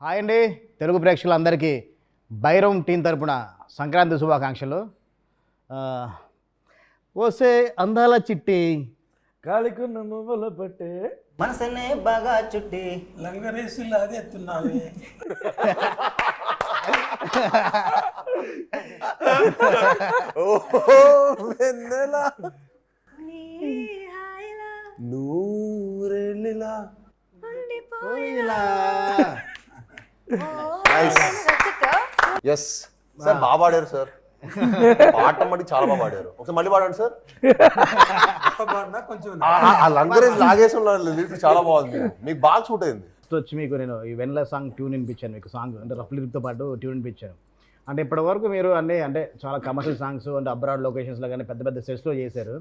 Hi అండి తెలుగు ప్రేక్షకులందరికీ Bairam team తరపున సంక్రాంతి శుభాకాంక్షలు. ఓసే అందాల చిట్టి కాలికున్న మువ్వల పట్టే మనసనే బాగా చుట్టి లంగరేసి లాగెత్తున్నావే. నూరెళ్ళిలా ఎస్ సార్, బాగా పాడారు సార్. పాట మట్టి చాలా బాగా పాడారు. ఒకసారి మళ్ళీ పాడండి సార్. కొంచెం ఆ లంగరేజ్ లాగేసిన లిరిక్ చాలా బాగుంది, మీకు బాగా సూట్ అయింది. వచ్చి మీకు నేను ఈ వెన్నెల సాంగ్ ట్యూన్ వినిపించాను. మీకు సాంగ్ అంటే రఫ్ లిరిక్తో పాటు ట్యూన్ వినిపించాను. అంటే ఇప్పటివరకు మీరు అన్నీ అంటే చాలా కమర్షియల్ సాంగ్స్ అంటే అబ్రాడ్ లొకేషన్స్లో కానీ పెద్ద పెద్ద సెట్స్లో చేశారు.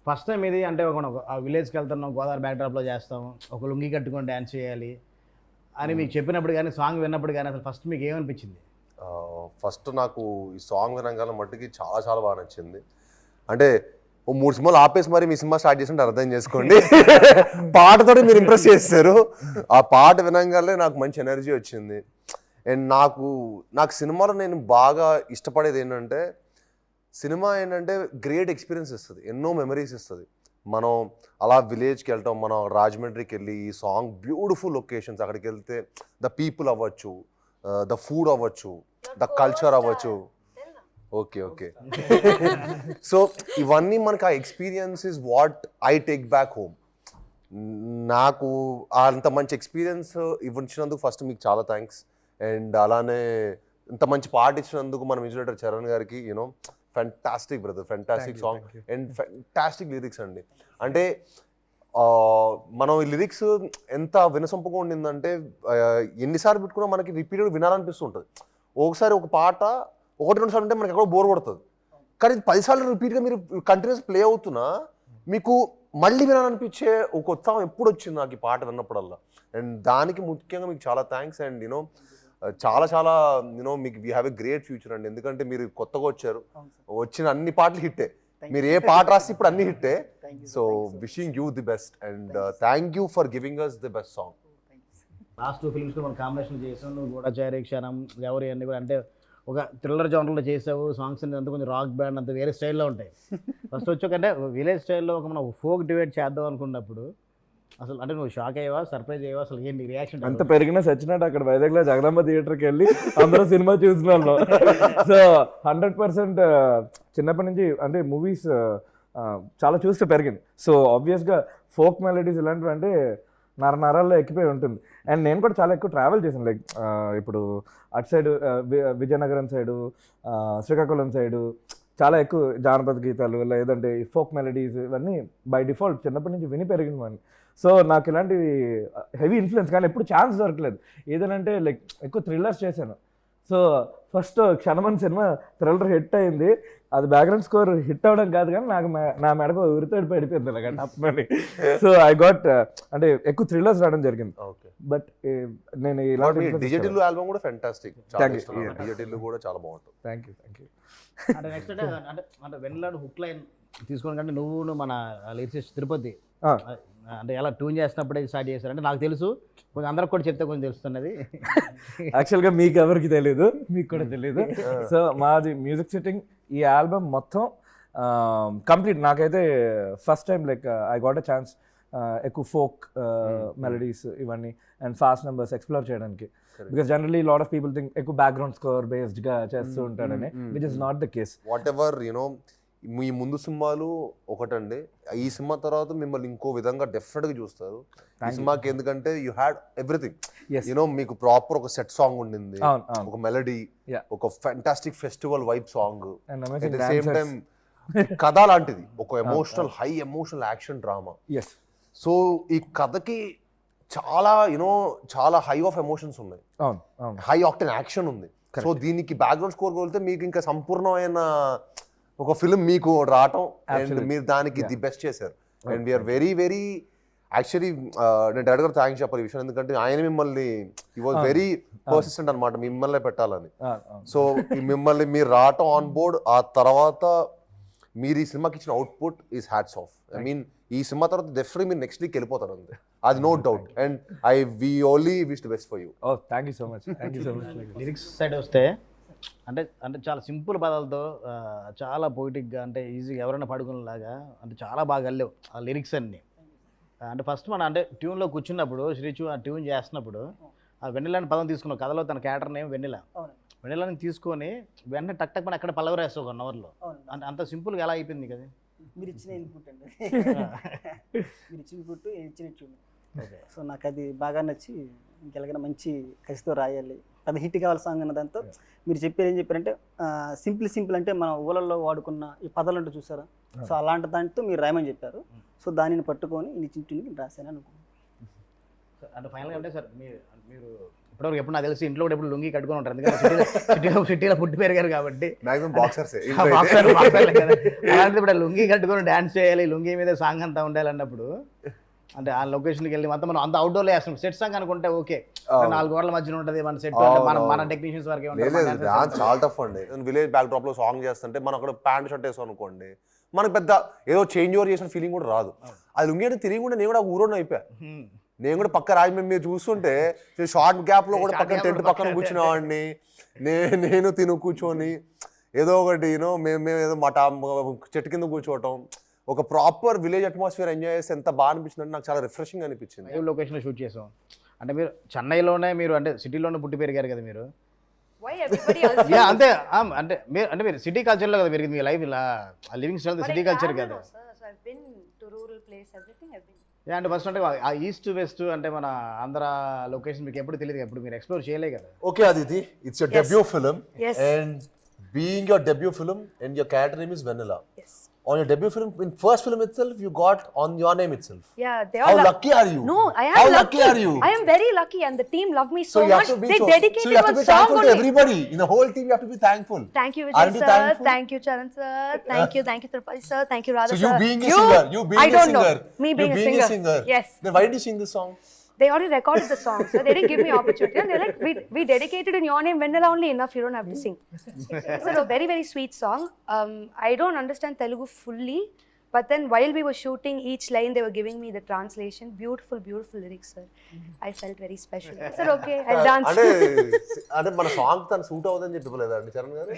ఫస్ట్ టైం ఇది అంటే ఆ విలేజ్కి వెళ్తున్నాం, గోదావరి బ్యాక్డ్రాప్లో చేస్తాం, ఒక లుంగి కట్టుకొని డ్యాన్స్ చేయాలి అని మీకు చెప్పినప్పుడు కానీ సాంగ్ విన్నప్పుడు కానీ అసలు ఫస్ట్ మీకు ఏమనిపించింది? ఫస్ట్ నాకు ఈ సాంగ్ వినగానే మట్టుకి చాలా చాలా బాగా నచ్చింది. అంటే ఓ 3 సినిమాలు ఆపేసి మరి మీ సినిమా స్టార్ట్ చేసినట్టు అర్థం చేసుకోండి. పాటతో మీరు ఇంప్రెస్ చేస్తారు. ఆ పాట వినగానే నాకు మంచి ఎనర్జీ వచ్చింది. అండ్ నాకు సినిమాలో నేను బాగా ఇష్టపడేది ఏంటంటే, సినిమా ఏంటంటే గ్రేట్ ఎక్స్పీరియన్స్ ఇస్తుంది, ఎన్నో మెమరీస్ ఇస్తుంది. మనం అలా విలేజ్కి వెళ్తాం, మనం రాజమండ్రికి వెళ్ళి ఈ సాంగ్ బ్యూటిఫుల్ లొకేషన్స్, అక్కడికి వెళ్తే ద పీపుల్ అవ్వచ్చు, ద ఫుడ్ అవ్వచ్చు, ద కల్చర్ అవ్వచ్చు. ఓకే ఓకే సో ఇవన్నీ మనకి ఆ experience is what I take back home. నాకు అంత మంచి ఎక్స్పీరియన్స్ ఇవ్వచ్చినందుకు ఫస్ట్ మీకు చాలా థ్యాంక్స్. అండ్ అలానే ఇంత మంచి పాట ఇచ్చినందుకు మన మ్యూజిక్ డైరెక్టర్ చరణ్ గారికి you know fantastic brother, fantastic song and fantastic lyrics అండి. అంటే మనం ఈ లిరిక్స్ ఎంత వినసొంపుగా ఉండిందంటే ఎన్నిసార్లు పెట్టుకున్నా మనకి రిపీటెడ్ వినాలనిపిస్తుంటుంది. ఒకసారి ఒక పాట 1-2 సార్లు ఉంటే మనకి ఎక్కడో బోర్ కొడుతుంది. కానీ 10 సార్లు రిపీట్గా మీరు కంటిన్యూస్ ప్లే అవుతున్నా మీకు మళ్ళీ వినాలనిపించే ఒక ఉత్సాహం ఎప్పుడు వచ్చింది నాకు ఈ పాట విన్నప్పుడల్లా. అండ్ దానికి ముఖ్యంగా మీకు చాలా థ్యాంక్స్. అండ్ యూనో చాలా చాలా యూనో మీకు we have a great future అండి. ఎందుకంటే మీరు కొత్తగా వచ్చారు, వచ్చిన అన్ని పాటలు హిట్టే. మీరు ఏ పాట రాసి ఇప్పుడు అన్ని హిట్టే. So wishing you the best and thank you for giving us the best song. Last 2 ఫిల్మ్స్లో మనం కాంబినేషన్ చేసాం. నువ్వు కూడా చేరే క్షణం ఎవరి అన్నీ కూడా అంటే ఒక థ్రిల్లర్ జానర్లో చేసావు. సాంగ్స్ అంతా కొంచెం రాక్ బ్యాండ్ అంత వేరే స్టైల్లో ఉంటాయి. ఫస్ట్ వచ్చాకంటే విలేజ్ స్టైల్లో ఒక మనం ఫోక్ డిబేట్ చేద్దాం అనుకున్నప్పుడు అసలు అంటే నువ్వు షాక్ అయ్యావా, సర్ప్రైజ్ అయ్యావా, అసలు ఏంటి రియాక్షన్? అంత పెరిగిన సచ్చినట్టు అక్కడ వైజాగ్లో జగదాంబ థియేటర్కి వెళ్ళి అందరూ సినిమా చూసిన వాళ్ళు. సో 100% చిన్నప్పటి నుంచి అంటే మూవీస్ చాలా చూస్తే పెరిగింది. సో ఆబ్వియస్గా ఫోక్ మెలడీస్ ఇలాంటివి అంటే నరాల్లో ఎక్కిపోయి ఉంటుంది. అండ్ నేను కూడా చాలా ఎక్కువ ట్రావెల్ చేశాను. లైక్ ఇప్పుడు అటు side Vizianagaram side, Srikakulam side చాలా ఎక్కువ జానపద గీతాలు లేదంటే ఫోక్ మెలడీస్ ఇవన్నీ బై డిఫాల్ట్ చిన్నప్పటి నుంచి విని పెరిగిన వాడిని. సో నాకు ఇలాంటివి హెవీ ఇన్ఫ్లుయెన్స్, కానీ ఎప్పుడు ఛాన్స్ దొరకలేదు. ఏదనంటే లైక్ ఎక్కువ థ్రిల్లర్స్ చేశాను. సో ఫస్ట్ క్షణమన్ సినిమా థ్రిల్లర్ హిట్ అయింది. అది బ్యాక్గ్రౌండ్ స్కోర్ హిట్ అవ్వడం కాదు కానీ నాకు నా మెడకు ఉరితోడి పడిపోయింది అలాగ టప్పని. సో ఐ గాట్ అంటే ఎక్కువ థ్రిల్లర్స్ రావడం జరిగింది. బట్ నేను ఇలాంటి డిజిటల్ ఆల్బమ్ కూడా ఫెంటాస్టిక్, డిజిటల్ కూడా చాలా బాగుంటుంది. Thank you. అంటే నెక్స్ట్ అంటే వెన్నెల హుక్ లైన్ తీసుకోవడం కంటే నువ్వు మన లిరిసిస్ట్ తిరుపతి అంటే ఎలా ట్యూన్ చేసినప్పుడే స్టార్ట్ చేశారు అంటే నాకు తెలుసు, కొంచెం అందరికి కూడా చెప్తే కొంచెం తెలుస్తున్నది. యాక్చువల్గా మీకు ఎవరికి తెలియదు, మీకు కూడా తెలియదు. సో మాది మ్యూజిక్ సెట్టింగ్ ఈ ఆల్బమ్ మొత్తం కంప్లీట్ నాకైతే first time like I got a chance ఎక్కువ ఫోక్ మెలడీస్ ఇవన్నీ అండ్ ఫాస్ట్ నెంబర్స్ ఎక్స్ప్లోర్ చేయడానికి. Because generally lot of people think ఎక్కువ బ్యాక్గ్రౌండ్ స్కోర్ బేస్డ్గా చేస్తూ ఉంటాడని, which is not the case. Whatever you know మీ ముందు సినిమాలు ఒకటండి, ఈ సినిమా తర్వాత మిమ్మల్ని ఇంకో విధంగా డెఫినెట్గా చూస్తారు ఈ సినిమాకి. ఎందుకంటే యూ హ్యాడ్ ఎవ్రీథింగ్. యూనో మీకు ప్రాపర్ ఒక సెట్ సాంగ్ ఉండింది, ఒక మెలడీ, ఒక fantastic festival vibe song, at the same time కథ లాంటిది ఒక emotional high emotional action drama. So ఈ కథకి చాలా యూనో చాలా హై ఆఫ్ ఎమోషన్స్ ఉన్నాయి, హై ఆక్టెన్ యాక్షన్ ఉంది. సో దీనికి బ్యాక్గ్రౌండ్ స్కోర్ కోల్తే మీకు ఇంకా సంపూర్ణమైన ఒక ఫిల్మ్ మీకు రావటం అండ్ మీరు దానికి ది బెస్ట్ చేశారు. And we are very very actually నేను డైరెక్టర్ థ్యాంక్స్ చెప్పాలి ఈ విషయం, ఎందుకంటే ఆయన మిమ్మల్ని ఈ వాజ్ వెరీ పర్సిస్టెంట్ అనమాట మిమ్మల్ని పెట్టాలని. సో మిమ్మల్ని మీరు రావటం ఆన్ బోర్డ్, ఆ తర్వాత మీరు ఈ సినిమాకి ఇచ్చిన output is hats off. I mean ఈ సినిమా తర్వాత డెఫినెట్లీ మీరు నెక్స్ట్ లీక్ వెళ్ళిపోతారు అంతే, అది no doubt. And we only wish the best for you. Oh thank you so much, thank you so much. Lyrics side వస్తే అంటే అంటే చాలా సింపుల్ పదాలతో చాలా పోయిటిక్గా అంటే ఈజీగా ఎవరైనా పాడుకునేలాగా అంటే చాలా బాగా వెళ్ళలేవు ఆ లిరిక్స్ అన్నీ. అంటే ఫస్ట్ మన అంటే ట్యూన్లో కూర్చున్నప్పుడు శ్రీచు ఆ ట్యూన్ చేస్తున్నప్పుడు ఆ వెన్నెలని పదం తీసుకున్నాం, కథలో తన క్యారెక్టర్ నేమ్ వెన్నెల. వెన్నెలని తీసుకొని వెంటనే టక్ టక్ మన అక్కడ పల్లవి రాస్తావు 1 hourలో. అంటే అంత సింపుల్గా ఎలా అయిపోయింది కదా. మీరు ఇచ్చిన ఇన్పుట్ అండి మీరు ఇచ్చిన ఇన్పుట్ ఇచ్చిన ట్యూన్. సో నాకు అది బాగా నచ్చి ఇంకెలాగైనా మంచి కసితో రాయాలి, అది హిట్ కావాలి సాంగ్ అన్న దాంతో మీరు చెప్పారు. ఏం చెప్పారంటే సింపుల్ అంటే మన ఊళ్ళల్లో వాడుకున్న ఈ పదాలు అంటే చూసారా, సో అలాంటి దాంతో మీరు రాయమని చెప్పారు. సో దానిని పట్టుకొని ఇచ్చిన ట్యూన్కి రాశాను అనుకున్నాను. అంటే ఫైనల్గా అంటే సార్ మీరు ఇప్పటివరకు ఎప్పుడు నాకు తెలిసి ఇంట్లో కూడా ఎప్పుడు లుంగి కట్టుకొని ఉంటారు, ఎందుకంటే సిటీలో పుట్టి పెరిగారు కాబట్టి. మాక్సిమం బాక్సర్స్ అలాంటి ఇప్పుడు లుంగి కట్టుకొని డాన్స్ చేయాలి, లుంగి మీద సాంగ్ అంతా ఉండాలి అన్నప్పుడు అంటే ఆ లొకేషన్కి వెళ్ళి మొత్తం మనం అంత అవుట్డోర్లో వేస్తాం. సెట్ సాంగ్ అనుకుంటే ఓకే, 4 గోడల మధ్యన ఉంటుంది మన సెట్, మన టెక్నీషియన్స్ వరకే ఉంటుంది. చాలా టఫ్ అండి. విలేజ్ బ్యాక్ డ్రాప్ లో సాంగ్ చేస్తుంటే మనం అక్కడ ప్యాంట్ షర్ట్ వేసాం అనుకోండి, మనకు పెద్ద ఏదో చేంజ్ ఓవర్ చేసిన ఫీలింగ్ కూడా రాదు. అది లుంగి అంటే తిరిగి కూడా నేను కూడా ఊరోని అయిపోయా. నేను కూడా పక్క రాజమండ్రి మీరు చూస్తుంటే షార్ట్ గ్యాప్ లో కూడా పక్కన టెంట్ పక్కన కూర్చునేవాడిని, నేను తిను కూర్చొని ఏదో ఒకటి యూనో మేము ఏదో చెట్టు కింద కూర్చోవటం, ఒక ప్రాపర్ విలేజ్ అట్మాస్ఫియర్ ఎంజాయ్ చేస్తే ఎంత బాగా అనిపించింది అంటే నాకు చాలా రిఫ్రెషింగ్ అనిపించింది. లైవ్ లొకేషన్లో షూట్ చేసాం. అంటే మీరు చెన్నైలోనే మీరు అంటే సిటీలోనే పుట్టి పెరిగారు కదా మీరు. అంతే అంటే మీరు సిటీ కల్చర్లో కదా పెరిగింది మీ లైఫ్, ఇలా లివింగ్ స్టైల్ సిటీ కల్చర్ కదా. అంటే ఫస్ట్ అంటే ఆ ఈస్ట్ వెస్ట్ అంటే మన ఆంధ్ర లొకేషన్ మీకు ఎప్పుడు తెలియదు, ఎప్పుడు మీరు ఎక్స్ప్లోర్ చేయలే కదా. Okay Aditi, it's your debut film and being your debut film and your character name is Vennela. On your debut film, in first film itself, you got on your name itself. Yeah, they are. How lucky are you? No, I am How lucky. are you? I am very lucky, and the team love me so you have much. to be They dedicated so you have to one be song thankful only. to everybody in the whole team. You have to be thankful. Thank you, Aren't Vijay you sir. thankful? Thank you, Charan sir. Thank you, Tirupati sir. Thank you, Radha So sir. you being a singer, you being I don't a singer, know. Me being a singer. Yes. Then why did you sing this song? They already recorded the song, so they didn't give me opportunity. And they're like, we dedicated in your name, Vanilla only enough. You don't have to sing. It's a very, very sweet song. I don't understand Telugu fully. But then while we were shooting each line, they were giving me the translation. Beautiful, beautiful lyrics, sir. I felt very special. I said, okay, I'll dance. అంటే మన song తను suit అవుతుందని చెప్పలేదా అండి చరణ్ గారు?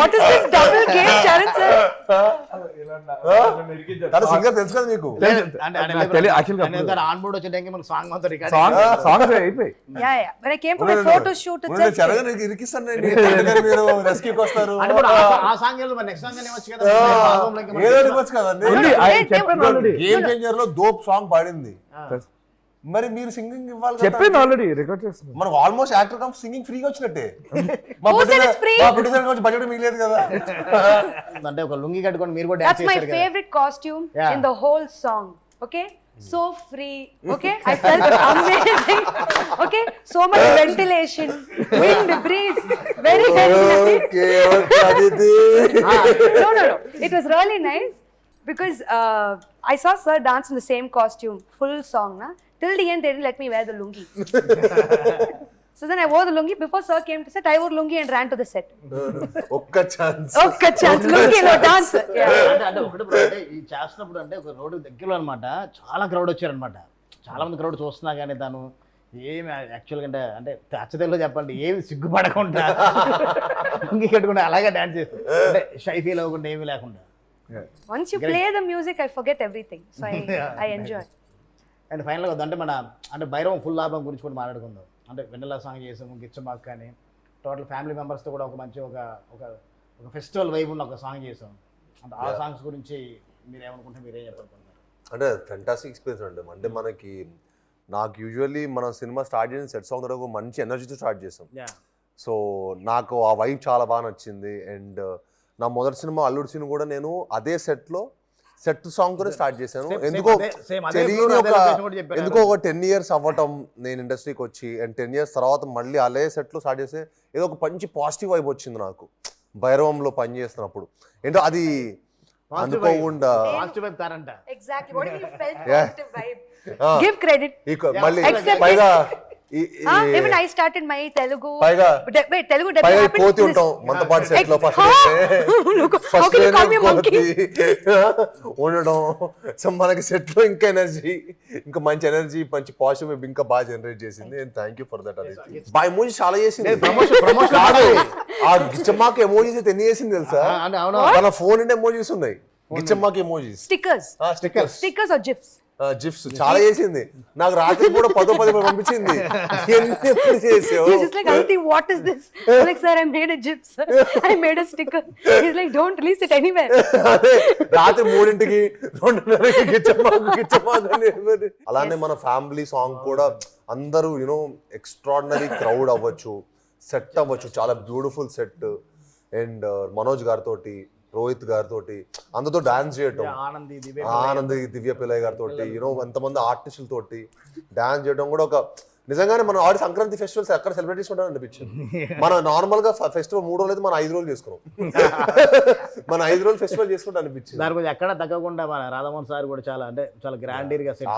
What is this double game, Charan sir? తను singer తెలుసు కదా మీకు? ఆన్ బోర్డ్ వచ్చే టైంకి మనకు సాంగ్ మొత్తం రికార్డ్ సాంగ్స్ అయిపోయి. Yeah. When I came for my photo shoot, itself. Charan గారు ఇరికిస్తాను మీరు రెస్క్యూకి వస్తారు. ఆ సాంగ్ నెక్స్ట్ సాంగ్ అనేవచ్చు కదా, ఏదో ఇవ్వచ్చు కదండి. గేమ్ చేంజర్ లో దోప్ సాంగ్ పాడింది, మరి మీరు సింగింగ్ ఇవ్వాలి. చెప్పింది ఆల్రెడీ రికార్డ్ చేస్తున్నాం. మనకు ఆల్మోస్ట్ యాక్టర్ కమ్ సింగింగ్ ఫ్రీగా వచ్చినట్టే. మా ప్రొడ్యూసర్ కొంచెం బడ్జెట్ మిగిలేదు కదా. అంటే ఒక లుంగి కట్టుకొని మీరు కూడా That's my favorite costume in the whole song. Okay, so free. Okay, I felt amazing. Okay, so much ventilation, wind, breeze, very nice. Okay, Aditi. No, it was really nice because I saw sir dance in the same costume, full song na. Till the end they didn't let me wear the lungi. So then I wore the lungi. Before sir came to set, I wore lungi and ran to the set. ఒక్క chance lungi lo dance. అంటే ఒకటి ఈ చేస్తున్నప్పుడు అంటే ఒక road దగ్గరలో అనమాట చాలా క్రౌడ్ వచ్చారనమాట. చాలా మంది క్రౌడ్ చూస్తున్నా కానీ తను ఏమి యాక్చువల్గా అంటే అచ్చతెల్లో చెప్పాలంటే ఏమి సిగ్గుపడకుండా లుంగి కట్టుకుంటే అలాగే డాన్స్ చేస్తాను, అంటే షై ఫీల్ అవ్వకుండా ఏమీ లేకుండా. Once you play the music, I forget everything. So I enjoy. And ఫైనల్గా అంటే మన అంటే భైరవం ఫుల్ ఆల్బమ్ గురించి కూడా మాట్లాడుకుందాం. అంటే వెన్నెల సాంగ్ చేసాము, గిచ్చమాక్ కానీ టోటల్ ఫ్యామిలీ మెంబర్స్తో కూడా ఒక మంచి ఒక ఫెస్టివల్ వైబ్ ఉన్న ఒక సాంగ్ చేసాం. అంటే ఆ సాంగ్స్ గురించి మీరు ఏమనుకుంటే మీరేం చెప్పాలనుకుంటున్నారు? అంటే ఫెంటాస్టిక్ ఎక్స్పీరియన్స్ అండి. అంటే మనకి నాకు యూజువల్లీ మనం సినిమా స్టార్ట్ చేసిన సెట్ సాంగ్ ద్వారా మంచి ఎనర్జీతో స్టార్ట్ చేసాం. సో నాకు ఆ వైబ్ చాలా బాగా నచ్చింది. అండ్ నా మొదటి సినిమా అల్లుడు సినిమా కూడా నేను అదే సెట్ సాంగ్ తోనే స్టార్ట్ చేశాను. ఎందుకో ఒక 10 years అవ్వటం నేను ఇండస్ట్రీకి వచ్చి, అండ్ 10 years తర్వాత మళ్ళీ అదే సెట్లో స్టార్ట్ చేస్తే ఏదో ఒక మంచి పాజిటివ్ వైబ్ వచ్చింది నాకు భైరవంలో పని చేస్తున్నప్పుడు. ఏంటో అది అనుకోకుండా Exactly. What if you felt positive vibe? Give credit. మళ్ళీ పైగా Even I started my Telugu. పైగా Telugu పైగా happened కోతి this- ఉంటాం మనతో సెట్ లో first How can you call me a monkey? ఉండడం. సో మనకి సెట్ లో ఇంకా ఎనర్జీ, ఇంకా మంచి ఎనర్జీ, మంచి పాజిటివ్ ఇంకా బాగా జనరేట్ చేసింది. And thank you for that. అది బా ఎమోజీ చాలా చేసింది. కాదు, ఆ గిచ్చమ్మాకి ఎమోజీస్ అయితే ఎన్ని చేసింది తెలుసా? అంటే అవును మన ఫోన్ నిండా ఎమోజీస్ ఉన్నాయి. గిచ్చమ్మాకి emojis, Stickers or GIFs? Gifs చాలా చేసింది. నాకు రాత్రి కూడా 10 పంపించింది. ఎప్పుడు చేసావు? He's just like, Aditi, what is this? I'm like, sir, I made a GIF, sir. I made a sticker. He's like, don't release it anywhere. అదే రాత్రి 3ంటికి 2:30కి గిచ్చమ్మాకు అని. అలానే మన ఫ్యామిలీ సాంగ్ కూడా అందరూ యూనో ఎక్స్ట్రాడినరీ క్రౌడ్ అవ్వచ్చు, సెట్ అవ్వచ్చు, చాలా బ్యూటిఫుల్ సెట్. అండ్ మనోజ్ గారితో, రోహిత్ గారితో అందరితో డాన్స్ చేయటం, ఆనంద్ దివ్య పిల్లయ్య గారితో యూనో ఎంతమంది ఆర్టిస్టులతోటి డాన్స్ చేయడం కూడా ఒక నిజంగానే మనం ఆడి సంక్రాంతి ఫెస్టివల్స్ ఎక్కడ సెలబ్రేట్ చేసుకుంటాం అనిపించింది. మనం నార్మల్ గా ఫెస్టివల్ 3 రోజులు అయితే మనం 5 రోజులు చేసుకున్నాం. మన 5 రోజులు ఫెస్టివల్ చేసుకుంటా అనిపించింది. దాని గురించి ఎక్కడ తగ్గకుండా మన రాధామోహన్ సార్ కూడా చాలా అంటే చాలా గ్రాండీర్ గా సెట్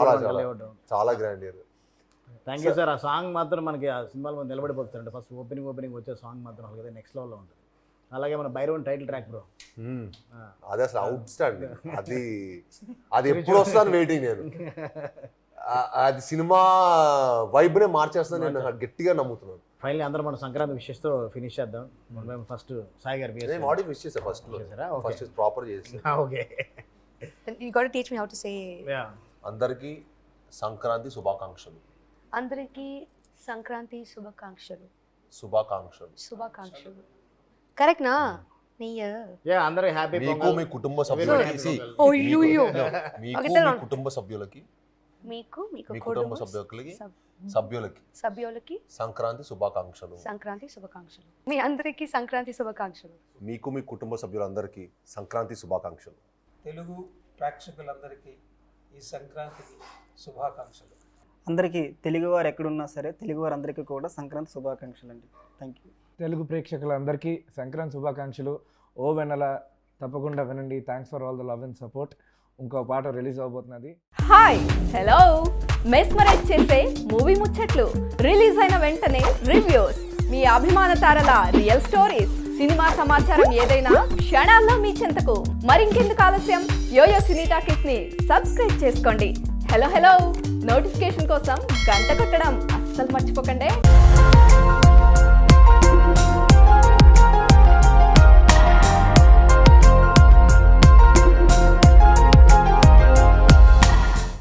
చాలా గ్రాండ్. Thank you sir. ఆ సాంగ్ మాత్రం మనకి ఆ సినిమాలో మనం నిలబడిపోతుంది. ఫస్ట్ ఓపెనింగ్ వచ్చే సాంగ్ మాత్రం అలాగే నెక్స్ట్ లెవెల్లో ఉంటుంది. అలాగే మన భైరవన్ టైటిల్ ట్రాక్ బ్రో, అది అసలు అవుట్ స్టాండింగ్. అది ఎప్పుడు వస్తాను వెయిటింగ్ నేను. అది సినిమా వైబ్ నే మార్చేస్తాను నేను గట్టిగా నమ్ముతున్నాను. ఫైనల్లీ అందరూ మన సంక్రాంతి విషెస్ తో ఫినిష్ చేద్దాం. మేము ఫస్ట్ సాయి గారు నేను ఆడియో విష్ చేసా ఫస్ట్ లో, ఫస్ట్ ప్రాపర్ చేసి. Okay, Then you got to teach me how to say. అందరికీ సంక్రాంతి శుభాకాంక్షలు. అందరికీ సంక్రాంతి శుభాకాంక్షలు. శుభాకాంక్షలు కరెక్ట్ నా? నీ అందరూ హ్యాపీ మీకు మీ కుటుంబ సభ్యులకి మీకు కుటుంబ సభ్యులకి సంక్రాంతి శుభాకాంక్షలు. మీ అందరికీ సంక్రాంతి శుభాకాంక్షలు. మీకు మీ కుటుంబ సభ్యులందరికీ సంక్రాంతి శుభాకాంక్షలు. తెలుగు ప్రేక్షకులందరికీ ఈ సంక్రాంతికి శుభాకాంక్షలు. అందరికీ తెలుగువారు ఎక్కడున్నా సరే తెలుగువారు అందరికీ కూడా సంక్రాంతి శుభాకాంక్షలు అండి. Thank you. తెలుగు ప్రేక్షకులందరికీ సంక్రాంతి శుభాకాంక్షలు. ఓ వెన్నెల తప్పకుండా వినండి. Thanks for all the love and support. ఇంకో పాట రిలీజ్ అవబోతున్నది. హాయ్ హలో, మెస్మరైజ్ చేసే మూవీ ముచ్చట్లు, రిలీజ్ అయిన వెంటనే రివ్యూస్, మీ అభిమాన తారల రియల్ స్టోరీస్, సినిమా సమాచారం ఏదైనా క్షణాల్లో మీ చెంతకు. మరింకెందుకు ఆలస్యం, యోయో సినీ టాకీస్ ని సబ్స్క్రైబ్ చేసుకోండి. హలో హలో నోటిఫికేషన్ కోసం గంట కొట్టడం అస్సలు మర్చిపోకండి.